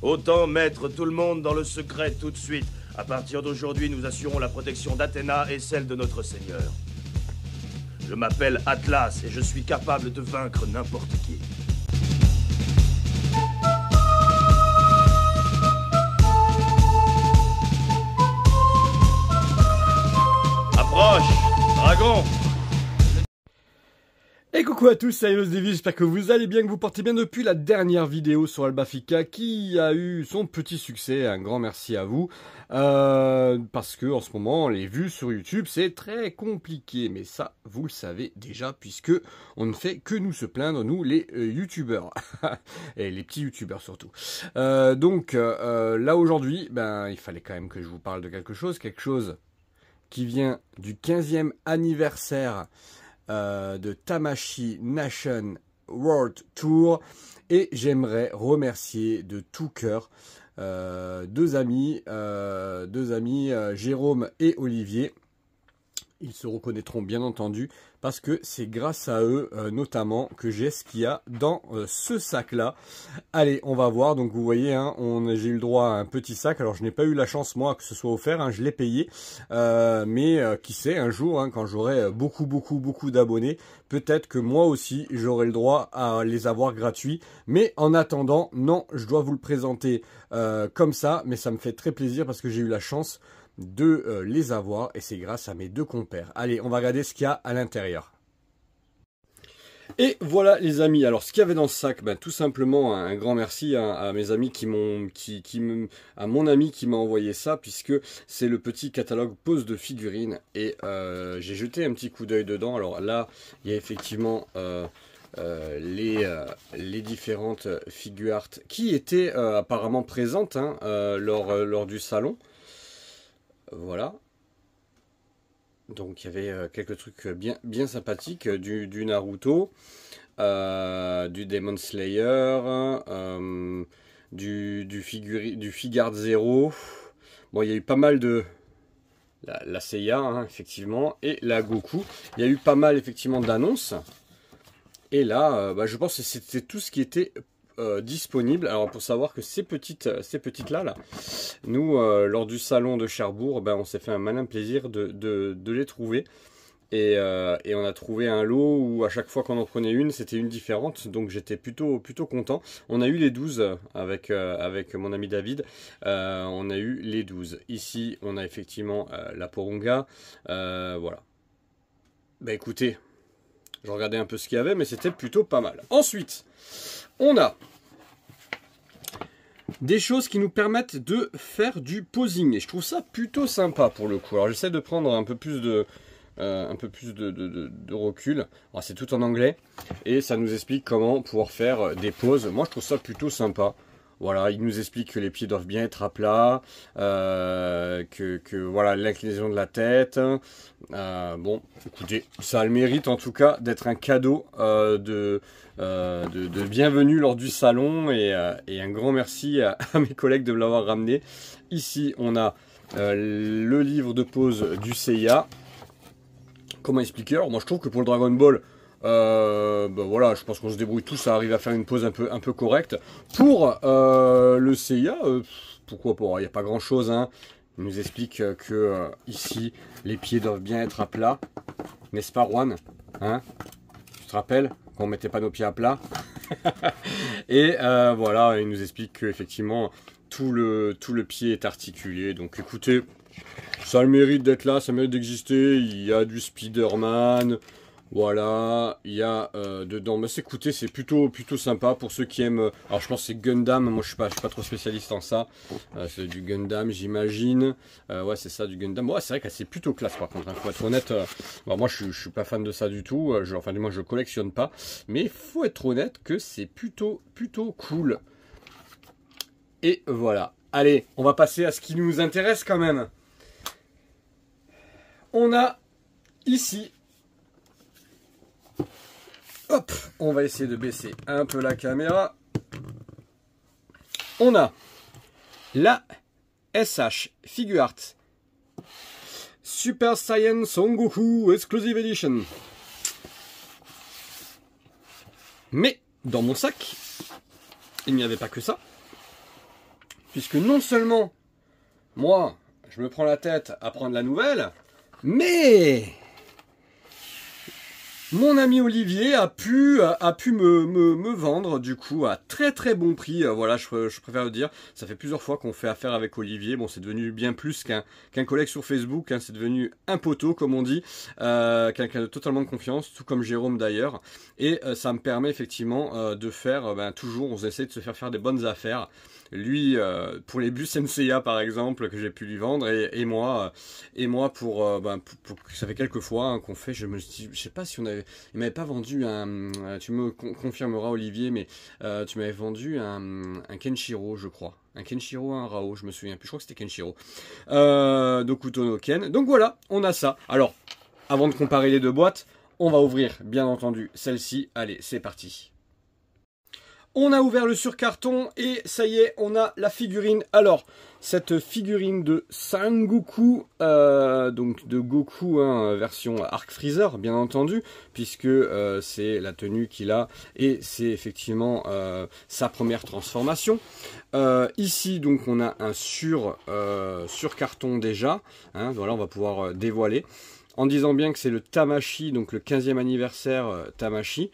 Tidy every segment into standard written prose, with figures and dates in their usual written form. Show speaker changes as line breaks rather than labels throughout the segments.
Autant mettre tout le monde dans le secret tout de suite. À partir d'aujourd'hui, nous assurons la protection d'Athéna et celle de notre Seigneur. Je m'appelle Atlas et je suis capable de vaincre n'importe qui. Approche, dragon!
Et coucou à tous, c'est Devi, j'espère que vous allez bien, que vous portez bien depuis la dernière vidéo sur Albafica qui a eu son petit succès, un grand merci à vous, parce que en ce moment les vues sur YouTube c'est très compliqué, mais ça vous le savez déjà puisque on ne fait que nous se plaindre, nous les youtubeurs, et les petits youtubeurs surtout. Donc là aujourd'hui, il fallait quand même que je vous parle de quelque chose qui vient du 15e anniversaire de Tamashii Nation World Tour, et j'aimerais remercier de tout cœur deux amis, Jérôme et Olivier. Ils se reconnaîtront bien entendu parce que c'est grâce à eux notamment que j'ai ce qu'il y a dans ce sac là. Allez, on va voir. Donc vous voyez, hein, j'ai eu le droit à un petit sac. Alors je n'ai pas eu la chance moi que ce soit offert, hein, je l'ai payé. Mais qui sait, un jour hein, quand j'aurai beaucoup d'abonnés, peut-être que moi aussi j'aurai le droit à les avoir gratuits. Mais en attendant, non, je dois vous le présenter comme ça. Mais ça me fait très plaisir parce que j'ai eu la chance de les avoir et c'est grâce à mes deux compères. Allez, on va regarder ce qu'il y a à l'intérieur. Et voilà les amis, alors ce qu'il y avait dans ce sac, tout simplement un grand merci à mes amis à mon ami qui m'a envoyé ça, puisque c'est le petit catalogue pose de figurines et j'ai jeté un petit coup d'œil dedans. Alors là, il y a effectivement les différentes figure art qui étaient apparemment présentes hein, lors du salon. Voilà. Donc il y avait quelques trucs bien sympathiques, du Naruto, du Demon Slayer, du Figart Zero. Bon, il y a eu pas mal de la Seiya, hein, effectivement, et la Goku. Il y a eu pas mal effectivement d'annonces. Et là, je pense que c'était tout ce qui était disponible. Alors pour savoir que ces petites là, nous lors du salon de Cherbourg, on s'est fait un malin plaisir de les trouver et on a trouvé un lot où à chaque fois qu'on en prenait une c'était une différente, donc j'étais plutôt content. On a eu les 12 avec mon ami David, on a eu les 12 ici. On a effectivement la Porunga, voilà. Écoutez, je regardais un peu ce qu'il y avait, mais c'était plutôt pas mal. Ensuite, on a des choses qui nous permettent de faire du posing. Et je trouve ça plutôt sympa pour le coup. Alors j'essaie de prendre un peu plus de recul. C'est tout en anglais. Et ça nous explique comment pouvoir faire des poses. Moi je trouve ça plutôt sympa. Voilà, il nous explique que les pieds doivent bien être à plat, que voilà, l'inclinaison de la tête. Bon, écoutez, ça a le mérite en tout cas d'être un cadeau de bienvenue lors du salon, et un grand merci à mes collègues de me l'avoir ramené. Ici, on a le livre de pose du Seiya. Comment expliquer? Alors, moi, je trouve que pour le Dragon Ball, voilà, je pense qu'on se débrouille tous à arriver à faire une pose un peu correcte. Pour le Seiya, pourquoi pas, il n'y a pas grand chose, hein. Il nous explique que ici les pieds doivent bien être à plat, n'est-ce pas Juan, hein? Tu te rappelles qu'on mettait pas nos pieds à plat? Et voilà, il nous explique que effectivement tout le pied est articulé. Donc écoutez, ça a le mérite d'être là, ça mérite d'exister. Il y a du Spider-Man. Voilà, il y a dedans, écoutez, c'est plutôt sympa pour ceux qui aiment. Alors je pense que c'est Gundam, moi je suis pas trop spécialiste en ça. C'est du Gundam, j'imagine. Ouais, c'est ça, du Gundam. Ouais, c'est vrai que c'est plutôt classe par contre, hein, faut être honnête. Moi je suis pas fan de ça du tout. Enfin, du moins je collectionne pas. Mais faut être honnête que c'est plutôt cool. Et voilà. Allez, on va passer à ce qui nous intéresse quand même. On a ici. Hop, on va essayer de baisser un peu la caméra. On a la SH Figure Art Super Saiyan Son Goku Exclusive Edition. Mais dans mon sac, il n'y avait pas que ça. puisque non seulement moi, je me prends la tête à prendre la nouvelle, mais mon ami Olivier a pu me vendre du coup à très très bon prix. Voilà, je préfère le dire. Ça fait plusieurs fois qu'on fait affaire avec Olivier. Bon, c'est devenu bien plus qu'un collègue sur Facebook. Hein. C'est devenu un poteau, comme on dit. Quelqu'un de totalement de confiance, tout comme Jérôme d'ailleurs. Et ça me permet effectivement de faire, toujours, on essaie de se faire des bonnes affaires. Lui, pour les bus MCA par exemple, que j'ai pu lui vendre, et moi pour ça fait quelques fois hein, qu'on fait, je sais pas si il m'avait pas vendu tu me confirmeras Olivier, mais tu m'avais vendu un Kenshiro, je crois. Un Kenshiro, un Rao, je me souviens plus, je crois que c'était Kenshiro. Dokuto no Ken. Donc voilà, on a ça. Alors, avant de comparer les deux boîtes, on va ouvrir, bien entendu, celle-ci. Allez, c'est parti. On a ouvert le surcarton et ça y est, on a la figurine. Alors, cette figurine de Sangoku, donc de Goku, hein, version Arc Freezer, bien entendu, puisque c'est la tenue qu'il a et c'est effectivement sa première transformation. Ici, donc, on a un surcarton déjà. Hein, voilà, on va pouvoir dévoiler. En disant bien que c'est le Tamashii, donc le 15e anniversaire Tamashii.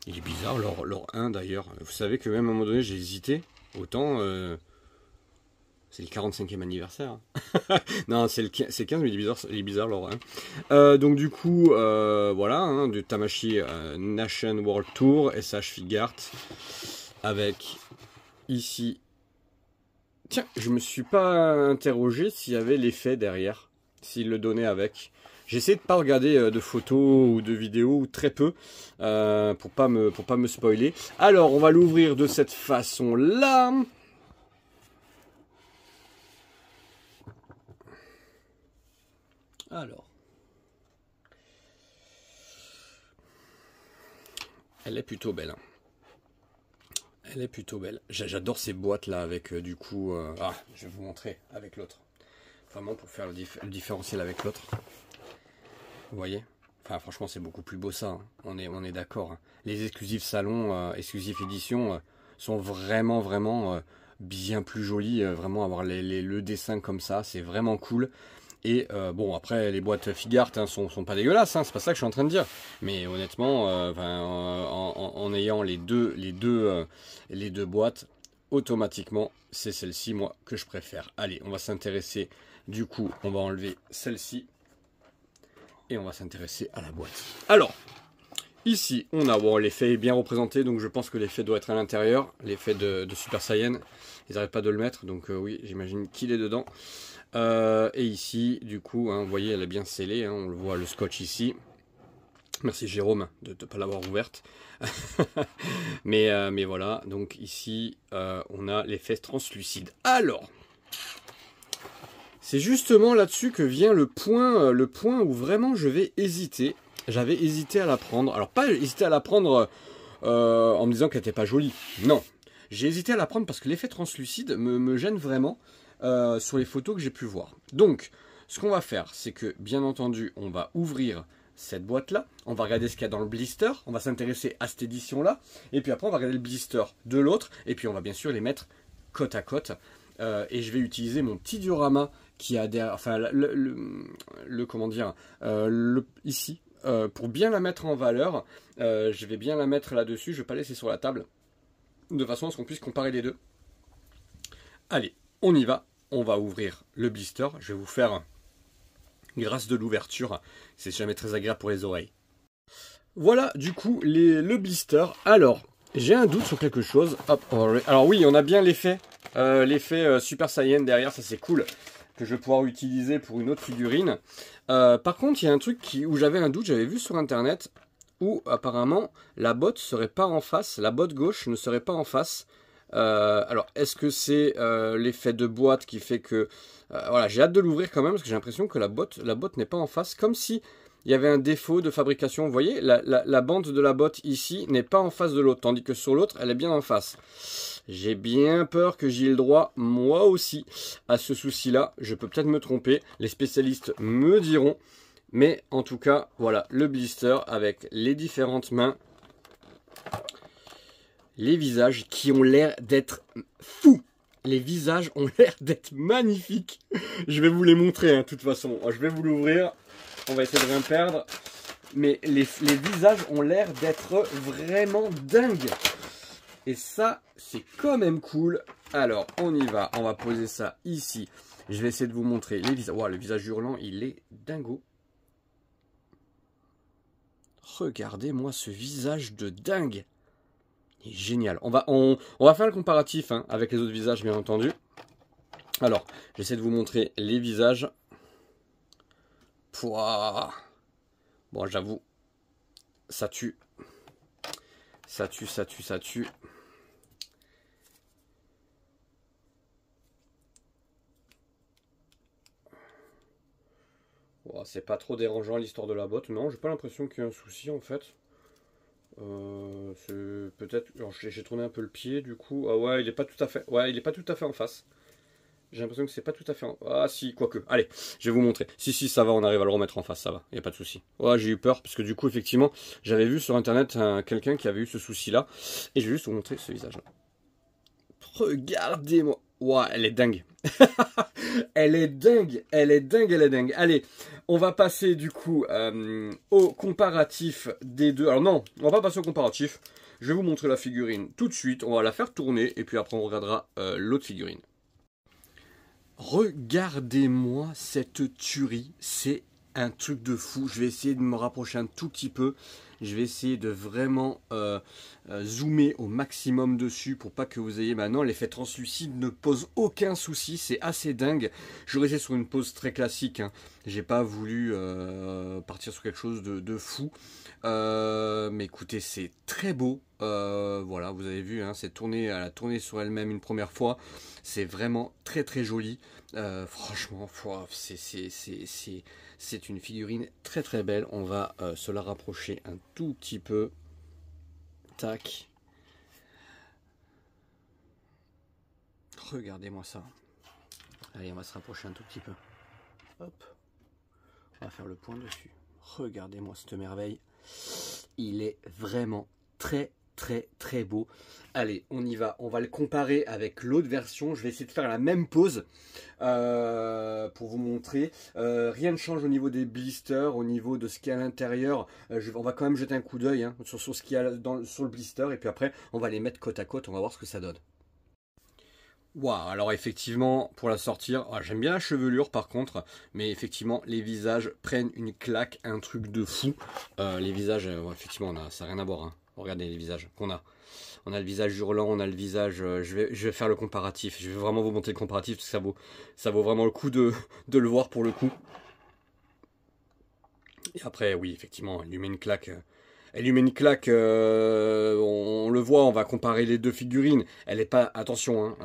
Il est bizarre, leur 1 d'ailleurs. Vous savez que même à un moment donné, j'ai hésité. Autant, c'est le 45e anniversaire. Non, c'est 15, mais il est bizarre leur 1. Donc du coup, voilà, hein, du Tamashii Nation World Tour, SH Figart. Avec, ici... Tiens, je me suis pas interrogé s'il y avait l'effet derrière. S'il le donnait avec... J'essaie de pas regarder de photos ou de vidéos, ou très peu, pour pas me spoiler. Alors, on va l'ouvrir de cette façon-là. Alors. Elle est plutôt belle. Elle est plutôt belle. J'adore ces boîtes-là avec du coup... je vais vous montrer avec l'autre. Vraiment pour faire le différentiel avec l'autre. Vous voyez, enfin franchement c'est beaucoup plus beau ça, hein. On est d'accord. Hein. Les exclusifs salons, exclusifs éditions sont vraiment bien plus jolis. Vraiment avoir le dessin comme ça, c'est vraiment cool. Et bon après les boîtes Figart hein, sont pas dégueulasses, hein, c'est pas ça que je suis en train de dire. Mais honnêtement, en ayant les deux boîtes, automatiquement c'est celle-ci moi que je préfère. Allez, on va s'intéresser. Du coup, on va enlever celle-ci. Et on va s'intéresser à la boîte. Alors, ici, on a, bon, l'effet est bien représenté, donc je pense que l'effet doit être à l'intérieur. L'effet de Super Saiyan, ils n'arrêtent pas de le mettre, donc oui, j'imagine qu'il est dedans. Et ici, du coup, hein, vous voyez, elle est bien scellée, hein, on le voit, le scotch ici. Merci Jérôme de ne pas l'avoir ouverte. mais voilà, donc ici, on a l'effet translucide. Alors... C'est justement là-dessus que vient le point où vraiment je vais hésiter. J'avais hésité à la prendre. Alors pas hésité à la prendre en me disant qu'elle n'était pas jolie. Non. J'ai hésité à la prendre parce que l'effet translucide me gêne vraiment sur les photos que j'ai pu voir. Donc, ce qu'on va faire, c'est que bien entendu, on va ouvrir cette boîte-là. On va regarder ce qu'il y a dans le blister. On va s'intéresser à cette édition-là. Et puis après, on va regarder le blister de l'autre. Et puis on va bien sûr les mettre côte à côte. Et je vais utiliser mon petit diorama qui a derrière, enfin comment dire, ici, pour bien la mettre en valeur. Je vais bien la mettre là-dessus, je ne vais pas laisser sur la table, de façon à ce qu'on puisse comparer les deux. Allez, on y va, on va ouvrir le blister. Je vais vous faire, grâce de l'ouverture, c'est jamais très agréable pour les oreilles. Voilà, du coup, le blister. Alors, j'ai un doute sur quelque chose. Hop, alors oui, on a bien l'effet Super Saiyan derrière, ça c'est cool, que je vais pouvoir utiliser pour une autre figurine. Par contre, il y a un truc où j'avais un doute, j'avais vu sur internet, où apparemment la botte serait pas en face, la botte gauche ne serait pas en face. Alors, est-ce que c'est l'effet de boîte qui fait que... voilà, j'ai hâte de l'ouvrir quand même, parce que j'ai l'impression que la botte n'est pas en face, comme si il y avait un défaut de fabrication. Vous voyez, la bande de la botte ici n'est pas en face de l'autre, tandis que sur l'autre, elle est bien en face. J'ai bien peur que j'y ai le droit, moi aussi, à ce souci-là. Je peux peut-être me tromper, les spécialistes me diront. Mais en tout cas, voilà, le blister avec les différentes mains. Les visages qui ont l'air d'être fous. Les visages ont l'air d'être magnifiques. Je vais vous les montrer, de toute façon. Je vais vous l'ouvrir. On va essayer de rien perdre. Mais les visages ont l'air d'être vraiment dingues. Et ça, c'est quand même cool. Alors, on y va. On va poser ça ici. Je vais essayer de vous montrer les visages. Wow, le visage hurlant, il est dingo. Regardez-moi ce visage de dingue. Il est génial. On va faire le comparatif avec les autres visages, bien entendu. Alors, j'essaie de vous montrer les visages. Pouah. Bon, j'avoue, ça tue. Ça tue, ça tue, ça tue. Oh, c'est pas trop dérangeant l'histoire de la botte. Non, j'ai pas l'impression qu'il y ait un souci en fait. C'est peut-être. J'ai tourné un peu le pied du coup. Ah ouais, il est pas tout à fait. Ouais, il est pas tout à fait en face. J'ai l'impression que c'est pas tout à fait en... Ah si, quoique. Allez, je vais vous montrer. Si, ça va, on arrive à le remettre en face, ça va. Il n'y a pas de souci. Ouais, j'ai eu peur, parce que du coup, effectivement, j'avais vu sur Internet quelqu'un qui avait eu ce souci-là. Et je vais juste vous montrer ce visage-là. Regardez-moi. Ouah, elle est dingue. Elle est dingue, elle est dingue, elle est dingue. Allez, on va passer du coup au comparatif des deux. Alors non, on va pas passer au comparatif. Je vais vous montrer la figurine tout de suite. On va la faire tourner, et puis après, on regardera l'autre figurine. Regardez-moi cette tuerie, c'est un truc de fou. Je vais essayer de me rapprocher un tout petit peu. Je vais essayer de vraiment zoomer au maximum dessus pour pas que vous ayez maintenant l'effet translucide ne pose aucun souci. C'est assez dingue. J'aurais été sur une pose très classique. J'ai pas voulu partir sur quelque chose de fou. Mais écoutez, c'est très beau. Voilà, vous avez vu, elle a tourné sur elle-même une première fois. C'est vraiment très très joli. Franchement, c'est une figurine très très belle. On va se la rapprocher un tout petit peu. Tac. Regardez-moi ça. Allez, on va se rapprocher un tout petit peu. Hop. On va faire le point dessus. Regardez-moi cette merveille. Il est vraiment très très très beau. Allez, on y va. On va le comparer avec l'autre version. Je vais essayer de faire la même pose pour vous montrer. Rien ne change au niveau des blisters, au niveau de ce qu'il y a à l'intérieur. On va quand même jeter un coup d'œil sur ce qu'il y a sur le blister. Et puis après, on va les mettre côte à côte. On va voir ce que ça donne. Waouh, alors effectivement, pour la sortir, j'aime bien la chevelure par contre, mais effectivement, les visages prennent une claque, un truc de fou. Les visages, effectivement, ça n'a rien à voir. Regardez les visages qu'on a. On a le visage hurlant, on a le visage... je vais faire le comparatif. Je vais vraiment vous montrer le comparatif parce que ça vaut vraiment le coup de le voir pour le coup. Et après, oui, effectivement, elle lui met une claque... Elle lui met une claque, on le voit, on va comparer les deux figurines. Elle est pas, attention,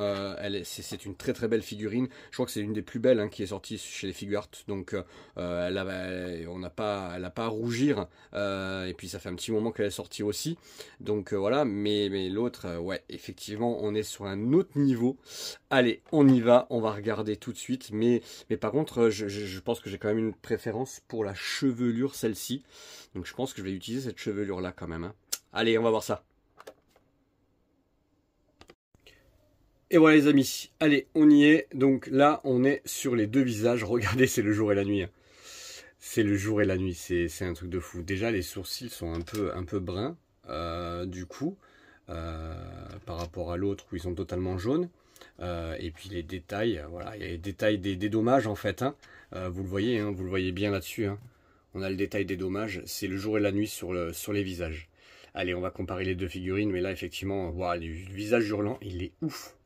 c'est une très très belle figurine. Je crois que c'est une des plus belles qui est sortie chez les Figuart. Donc elle n'a pas à rougir. Et puis ça fait un petit moment qu'elle est sortie aussi. Donc voilà, mais l'autre, ouais, effectivement, on est sur un autre niveau. Allez, on y va, on va regarder tout de suite. Mais par contre, je pense que j'ai quand même une préférence pour la chevelure, celle-ci. Donc je pense que je vais utiliser cette chevelure là quand même. Allez, on va voir ça. Et voilà les amis, allez, on y est. Donc là, on est sur les deux visages. Regardez, c'est le jour et la nuit. C'est le jour et la nuit, c'est un truc de fou. Déjà, les sourcils sont un peu bruns, du coup, par rapport à l'autre où ils sont totalement jaunes. Et puis les détails, voilà, il y a les détails des dommages en fait. Vous le voyez bien là-dessus. On a le détail des dommages, c'est le jour et la nuit sur les visages. Allez, on va comparer les deux figurines, mais là, effectivement, wow, le visage hurlant, il est ouf.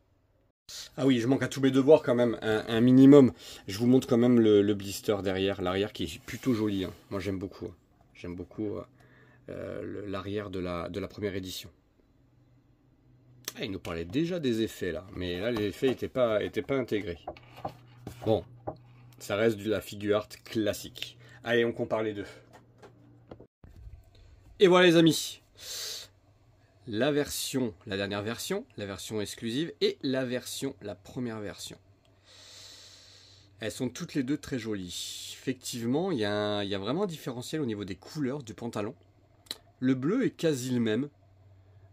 Ah oui, je manque à tous mes devoirs quand même, un minimum. Je vous montre quand même le blister derrière, l'arrière qui est plutôt joli. Moi, j'aime beaucoup. J'aime beaucoup l'arrière de la première édition. Ah, il nous parlait déjà des effets, là. Mais là, les effets n'étaient pas intégrés. Bon, ça reste de la figure art classique. Allez, on compare les deux. Et voilà les amis. La dernière version, la version exclusive et la première version. Elles sont toutes les deux très jolies. Effectivement, il y a vraiment un différentiel au niveau des couleurs du pantalon. Le bleu est quasi le même.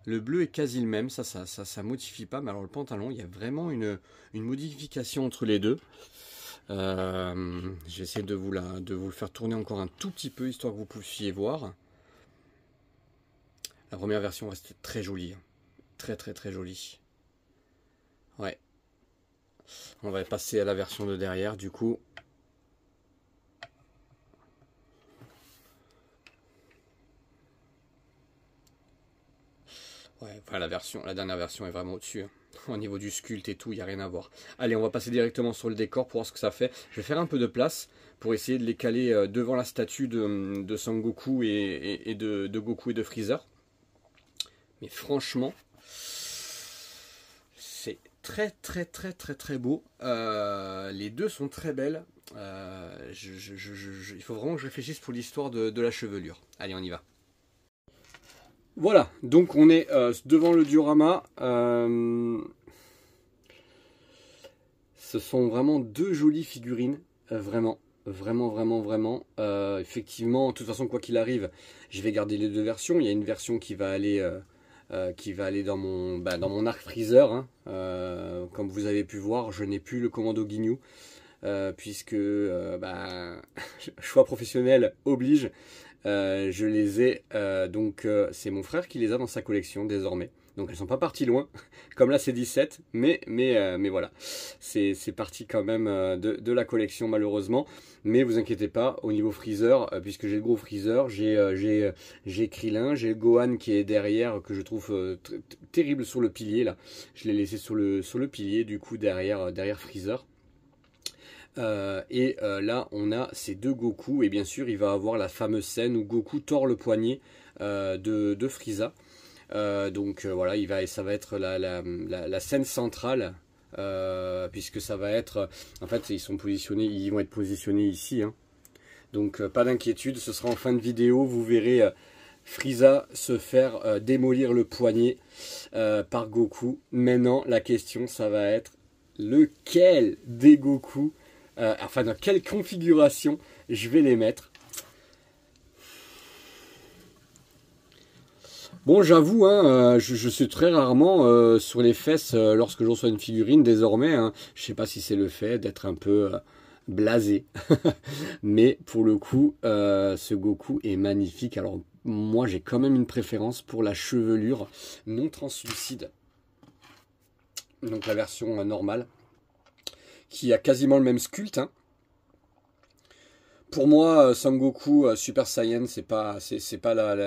Le bleu est quasi le même, ça modifie pas. Mais alors le pantalon, il y a vraiment une modification entre les deux. J'essaie de vous le faire tourner encore un tout petit peu, histoire que vous puissiez voir. La première version reste très jolie. Très très très jolie. Ouais. On va passer à la version de derrière, du coup. Ouais, enfin la dernière version est vraiment au-dessus. Hein. Au niveau du sculpte et tout, il n'y a rien à voir. Allez, on va passer directement sur le décor pour voir ce que ça fait. Je vais faire un peu de place pour essayer de les caler devant la statue de Sangoku et de Goku et de Freezer. Mais franchement, c'est très très très très très beau. Les deux sont très belles. Il faut vraiment que je réfléchisse pour l'histoire de la chevelure. Allez, on y va. Voilà, donc on est devant le diorama. Ce sont vraiment deux jolies figurines, vraiment. Effectivement, de toute façon, quoi qu'il arrive, je vais garder les deux versions. Il y a une version qui va aller dans mon arc Freezer. Hein. Comme vous avez pu voir, je n'ai plus le commando Ginyu. Puisque choix professionnel oblige. Je les ai, c'est mon frère qui les a dans sa collection désormais. Donc elles sont pas parties loin, comme là c'est 17, mais voilà, c'est parti quand même de la collection malheureusement. Mais vous inquiétez pas, au niveau Freezer, puisque j'ai le gros Freezer, j'ai Krillin, j'ai Gohan qui est derrière, que je trouve terrible sur le pilier là. Je l'ai laissé sur le pilier du coup derrière Freezer. Là on a ces deux Goku et bien sûr il va avoir la fameuse scène où Goku tord le poignet de Frieza. Voilà, ça va être la scène centrale puisque ça va être en fait ils vont être positionnés ici. Hein. Donc pas d'inquiétude, ce sera en fin de vidéo, vous verrez Frieza se faire démolir le poignet par Goku. Maintenant la question ça va être lequel des Goku dans quelle configuration je vais les mettre. Bon, j'avoue, hein, je suis très rarement sur les fesses lorsque je reçois une figurine désormais. Hein. Je sais pas si c'est le fait d'être un peu blasé. Mais pour le coup, ce Goku est magnifique. Alors moi, j'ai quand même une préférence pour la chevelure non translucide. Donc la version normale. Qui a quasiment le même sculpte. Hein. Pour moi, Sangoku Super Saiyan, c'est pas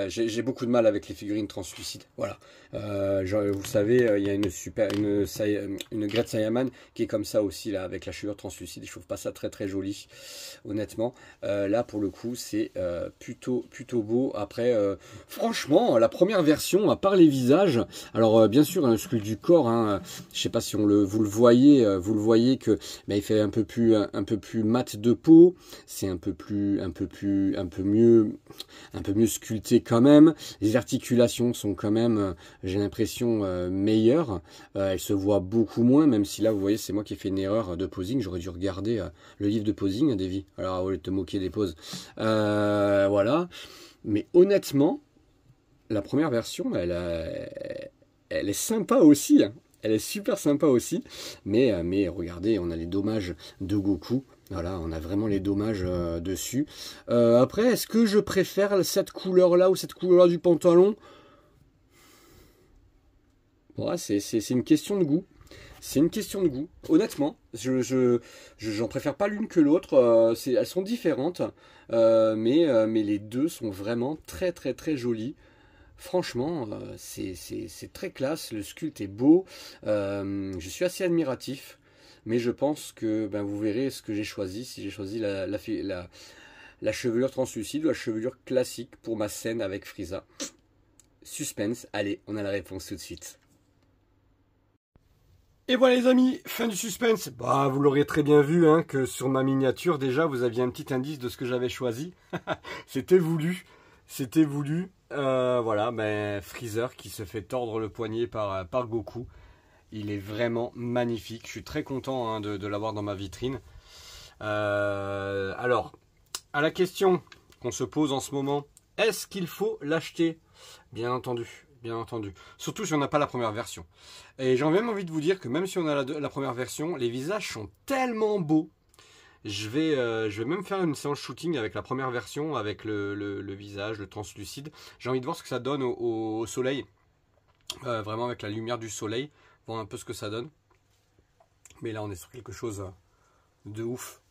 j'ai beaucoup de mal avec les figurines translucides. Voilà. Vous savez, il y a une Great Saiyaman qui est comme ça aussi là, avec la chevelure translucide. Je trouve pas ça très très joli, honnêtement. Là, pour le coup, c'est plutôt beau. Après, franchement, la première version, à part les visages, alors bien sûr, un sculpte du corps. Hein, je sais pas si vous le voyez que il fait un peu plus mat de peau. C'est un peu mieux sculpté quand même. Les articulations sont quand même, j'ai l'impression, meilleures. Elles se voient beaucoup moins, même si là, vous voyez, c'est moi qui ai fait une erreur de posing. J'aurais dû regarder le livre de posing, hein, Davy. Alors, au lieu de te moquer des poses. Voilà. Mais honnêtement, la première version, elle est sympa aussi. Hein. Elle est super sympa aussi. Mais regardez, on a les dommages de Goku. Voilà, on a vraiment les dommages dessus. Après, est-ce que je préfère cette couleur-là ou cette couleur-là du pantalon? Ouais, c'est une question de goût. C'est une question de goût. Honnêtement, j'en préfère pas l'une que l'autre. Elles sont différentes. Mais les deux sont vraiment très très très jolies. Franchement, c'est très classe. Le sculpte est beau. Je suis assez admiratif. Mais je pense que vous verrez ce que j'ai choisi. Si j'ai choisi la chevelure translucide ou la chevelure classique pour ma scène avec Frieza. Suspense. Allez, on a la réponse tout de suite. Et voilà les amis, fin du suspense. Vous l'aurez très bien vu hein, que sur ma miniature déjà vous aviez un petit indice de ce que j'avais choisi. C'était voulu. C'était voulu. Voilà, Freezer qui se fait tordre le poignet par Goku. Il est vraiment magnifique. Je suis très content hein, de l'avoir dans ma vitrine. Alors, à la question qu'on se pose en ce moment, est-ce qu'il faut l'acheter? Bien entendu, bien entendu. Surtout si on n'a pas la première version. Et j'ai même envie de vous dire que même si on a la première version, les visages sont tellement beaux. Je vais même faire une séance shooting avec la première version, avec le visage, le translucide. J'ai envie de voir ce que ça donne au soleil. Vraiment avec la lumière du soleil. Voir un peu ce que ça donne. Mais là on est sur quelque chose de ouf.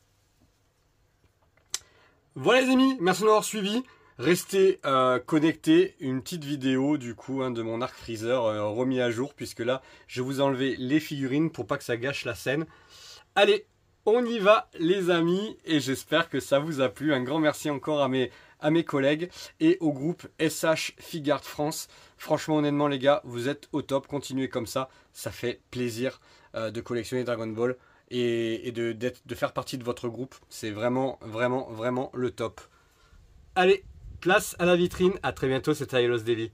Voilà les amis, merci de m'avoir suivi. Restez connectés, une petite vidéo du coup de mon arc freezer remis à jour, puisque là je vous ai enlevé les figurines pour pas que ça gâche la scène. Allez, on y va les amis, et j'espère que ça vous a plu. Un grand merci encore à mes collègues et au groupe SH Figart France. Franchement honnêtement les gars, vous êtes au top, continuez comme ça fait plaisir de collectionner Dragon Ball et de faire partie de votre groupe. C'est vraiment le top. Allez, place à la vitrine, à très bientôt, c'était Ailos Daily.